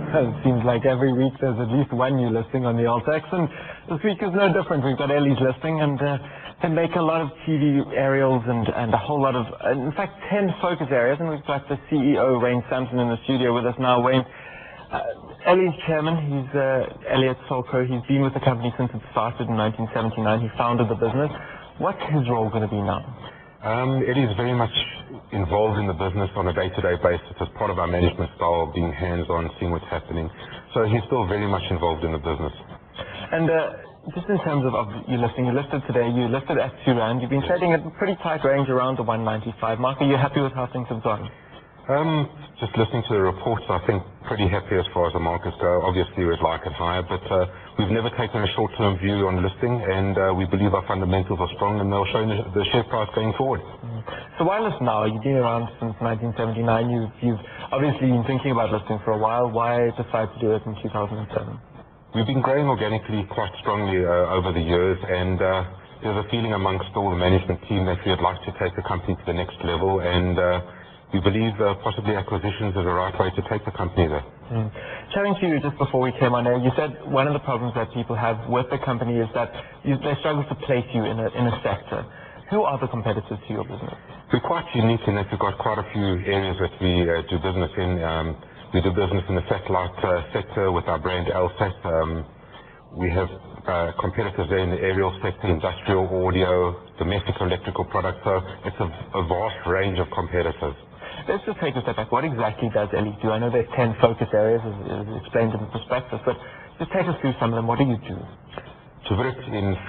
It seems like every week there's at least one new listing on the Altex, and this week is no different. We've got Ellies listing, and they make a lot of TV aerials and a whole lot of, in fact, 10 focus areas, and we've got the CEO, Samson, in the studio with us now. Wayne, Ellies chairman, he's Elliot Solco. He's been with the company since it started in 1979. He founded the business. What's his role going to be now? Ellies is very much involved in the business on a day-to-day basis as part of our management style, being hands-on, seeing what's happening. So he's still very much involved in the business. And just in terms of your listing, you listed today, you listed at R2. You've been trading at a pretty tight range around the 195 mark. Are you happy with how things have gone? Just listening to the reports, I think pretty happy as far as the markets go. Obviously, we'd like it higher, but we've never taken a short-term view on listing, and we believe our fundamentals are strong, and they'll show the share price going forward. So why list now? You've been around since 1979. You've obviously been thinking about listing for a while. Why decide to do it in 2007? We've been growing organically quite strongly over the years, and there's a feeling amongst all the management team that we'd like to take the company to the next level, and we believe possibly acquisitions are the right way to take the company there. Chatting to you just before we came on air, you said one of the problems that people have with the company is that they struggle to place you in a sector. Who are the competitors to your business? We're quite unique in that we've got quite a few areas that we do business in. We do business in the satellite sector with our brand LSAT. We have competitors there in the aerial sector, industrial audio, domestic electrical products. So it's a vast range of competitors. Let's just take a step back. What exactly does Ellies do? I know there's 10 focus areas, as explained in the prospectus, but just take us through some of them. What do you do? To put it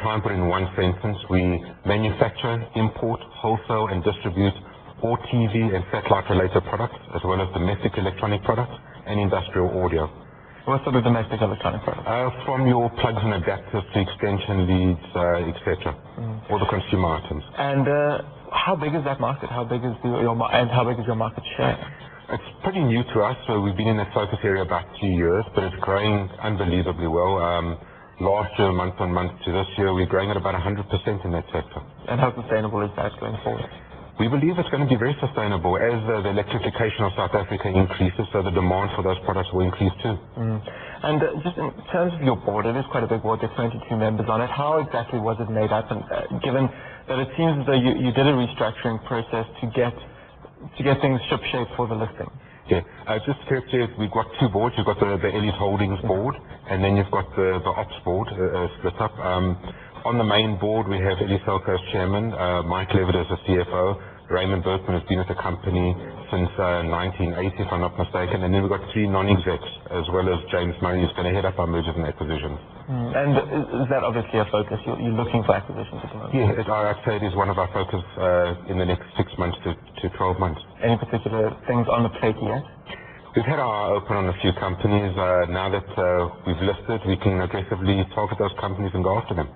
try and put it in one sentence, we manufacture, import, wholesale, and distribute all TV and satellite-related products, as well as domestic electronic products and industrial audio. What sort of domestic electronic products? From your plugs and adapters to extension leads, etc. All the consumer items. And how big is that market? How big is your market share? It's pretty new to us. So we've been in that focus area about 2 years, but it's growing unbelievably well. Last year, month on month to this year, we're growing at about 100% in that sector. And how sustainable is that going forward? We believe it's going to be very sustainable as the electrification of South Africa increases, so the demand for those products will increase too. And just in terms of your board, it is quite a big board. There's 22 members on it. How exactly was it made up? And given that it seems as though you did a restructuring process to get things shipshape for the listing. Yeah, just to correct, we've got 2 boards. You've got the Ellies Holdings board, and then you've got the Ops board split up. On the main board, we have Ellies Solco as chairman, Mike Levitt as the CFO, Raymond Berkman has been at the company since 1980, if I'm not mistaken, and then we've got 3 non-execs, as well as James Murray, who's going to head up our mergers and acquisitions. And is that obviously a focus? You're looking for acquisitions at the moment? Yeah, I'd say it is one of our focus in the next 6 months to 12 months. Any particular things on the plate yet? We've had our eye open on a few companies. Now that we've listed, we can aggressively target those companies and go after them.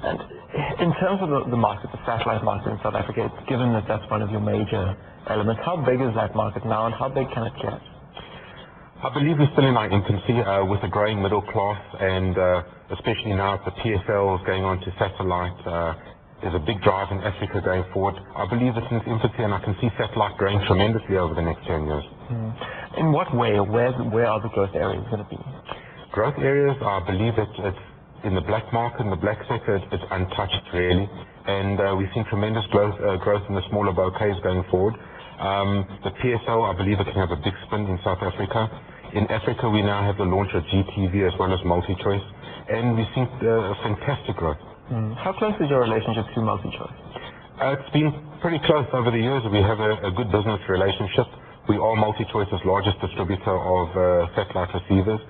And in terms of the market, the satellite market in South Africa, given that that's one of your major elements, how big is that market now and how big can it get? I believe we're still in our infancy with a growing middle class, and especially now that the PSL is going on to satellite. There's a big drive in Africa going forward. I believe it's in its infancy, and I can see satellite growing tremendously over the next 10 years. In what way, or where are the growth areas going to be? Growth areas, I believe it's in the black market, in the black sector, it's untouched really, and we've seen tremendous growth in the smaller bouquets going forward. The PSL, I believe it can have a big spin in South Africa. In Africa, we now have the launch of GTV as well as MultiChoice, and we've seen fantastic growth. How close is your relationship to MultiChoice? It's been pretty close over the years. We have a good business relationship. We are MultiChoice's largest distributor of satellite receivers,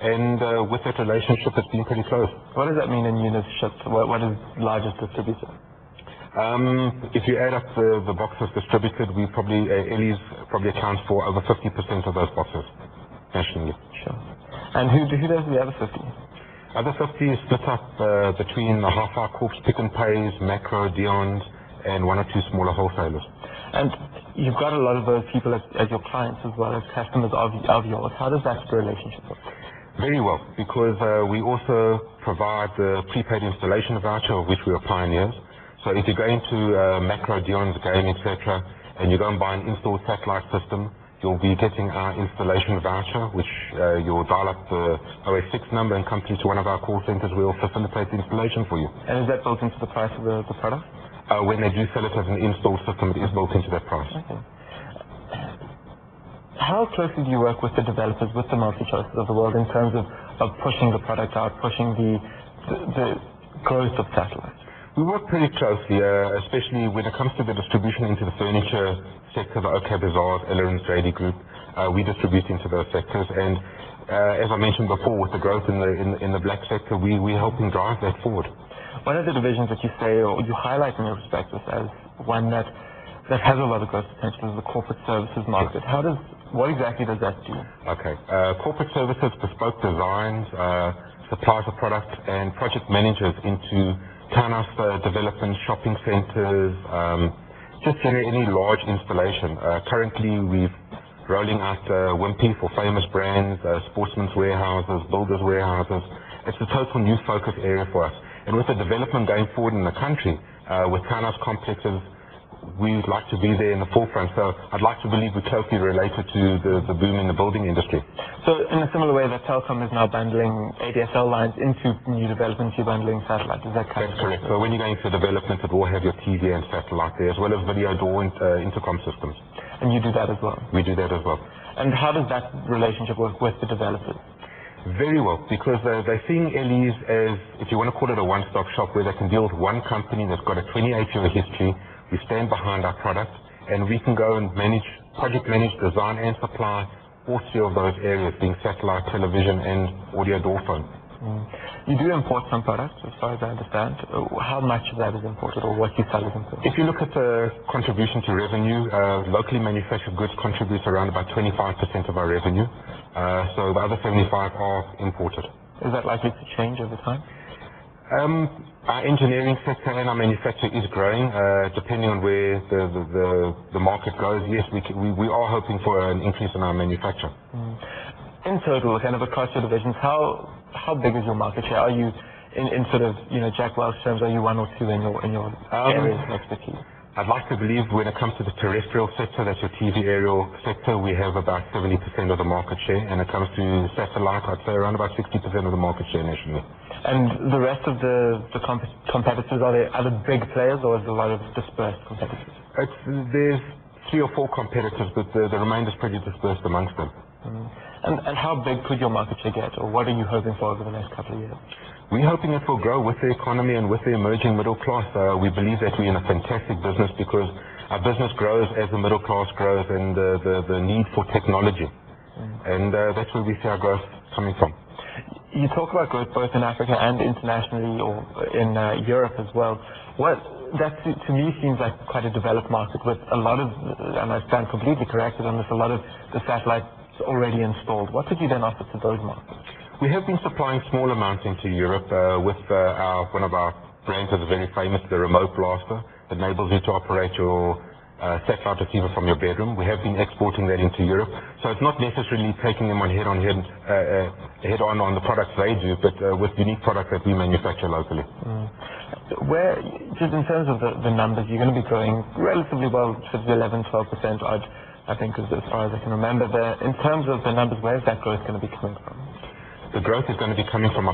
and with that relationship, it's been pretty close. What does that mean in units shipped? What is largest distributor? If you add up the boxes distributed, Ellies probably accounts for over 50% of those boxes nationally. Sure. And who does the other 50? Other 50 is split up between the Half-Hour Corps, Pick n Pays, Macro, Dion's, and 1 or 2 smaller wholesalers. And you've got a lot of those people as your clients as well as customers of yours. How does that relationship work? Very well, because we also provide the prepaid installation voucher, of which we are pioneers. So if you go into Macro, Dion's, Game, etc., and you go and buy an installed satellite system, you'll be getting our installation voucher, which you'll dial up the 086 number and come through to one of our call centers. We'll facilitate the installation for you. And is that built into the price of the product? When they do sell it as an installed system, it is built into that price. Okay. How closely do you work with the developers, with the multi-choices of the world in terms of pushing the product out, pushing the growth of satellite? We work pretty closely, especially when it comes to the distribution into the furniture sector, the OK Bazaars, Elleries, Grady Group. We distribute into those sectors, and as I mentioned before, with the growth in the black sector, we're helping drive that forward. One of the divisions that you say, or you highlight in your prospectus as one that has a lot of growth potential is the corporate services market. What exactly does that do? Okay. Corporate services, bespoke designs, suppliers of products, and project managers into townhouse development, shopping centers, just any large installation. Currently, we're rolling out Wimpy for famous brands, sportsmen's warehouses, builders' warehouses. It's a total new focus area for us. And with the development going forward in the country, with townhouse complexes, we'd like to be there in the forefront. So I'd like to believe we're closely related to the boom in the building industry. So in a similar way that Telkom is now bundling ADSL lines into new developments, you're bundling satellite. Is that correct? That's correct. So when you're going to development, it will have your TV and satellite there, as well as video door intercom systems. And you do that as well? We do that as well. And how does that relationship work with the developers? Very well, because they're seeing Ellies as, if you want to call it, a one-stop shop where they can deal with one company that's got a 28-year history. We stand behind our product, and we can go and project manage, design, and supply all three of those areas, being satellite, television, and audio door phone. You do import some products, as far as I understand. How much of that is imported, or what you sell is imported? If you look at the contribution to revenue, locally manufactured goods contributes around about 25% of our revenue. So the other 75 are imported. Is that likely to change over time? Our engineering sector and our manufacture is growing, depending on where the market goes. Yes, we are hoping for an increase in our manufacture. In total, kind of across your divisions, how big is your market share? Are you in sort of, Jack Welch terms, are you one or two in your areas of expertise? I'd like to believe when it comes to the terrestrial sector, that's your TV aerial sector, we have about 70% of the market share. And it comes to satellite, I'd say around about 60% of the market share nationally. And the rest of the competitors, are there other big players, or is there a lot of dispersed competitors? There's 3 or 4 competitors, but the remainder is pretty dispersed amongst them. And how big could your market share get, or what are you hoping for over the next couple of years? We're hoping it will grow with the economy and with the emerging middle class. We believe that we're in a fantastic business because our business grows as the middle class grows and the need for technology. And that's where we see our growth coming from. You talk about growth both in Africa and internationally, or in Europe as well. That to me seems like quite a developed market with a lot of, and I stand completely corrected on this, a lot of the satellites already installed. What did you then offer to those markets? We have been supplying small amounts into Europe with one of our brands that is very famous, the Remote Blaster, that enables you to operate your satellite receiver from your bedroom. We have been exporting that into Europe, so it's not necessarily taking them on head-on on the products they do, but with unique products that we manufacture locally. Where, just in terms of the numbers, you're going to be growing relatively well, sort of 11-12% odd, I think, as far as I can remember. In terms of the numbers, where is that growth going to be coming from? The growth is going to be coming from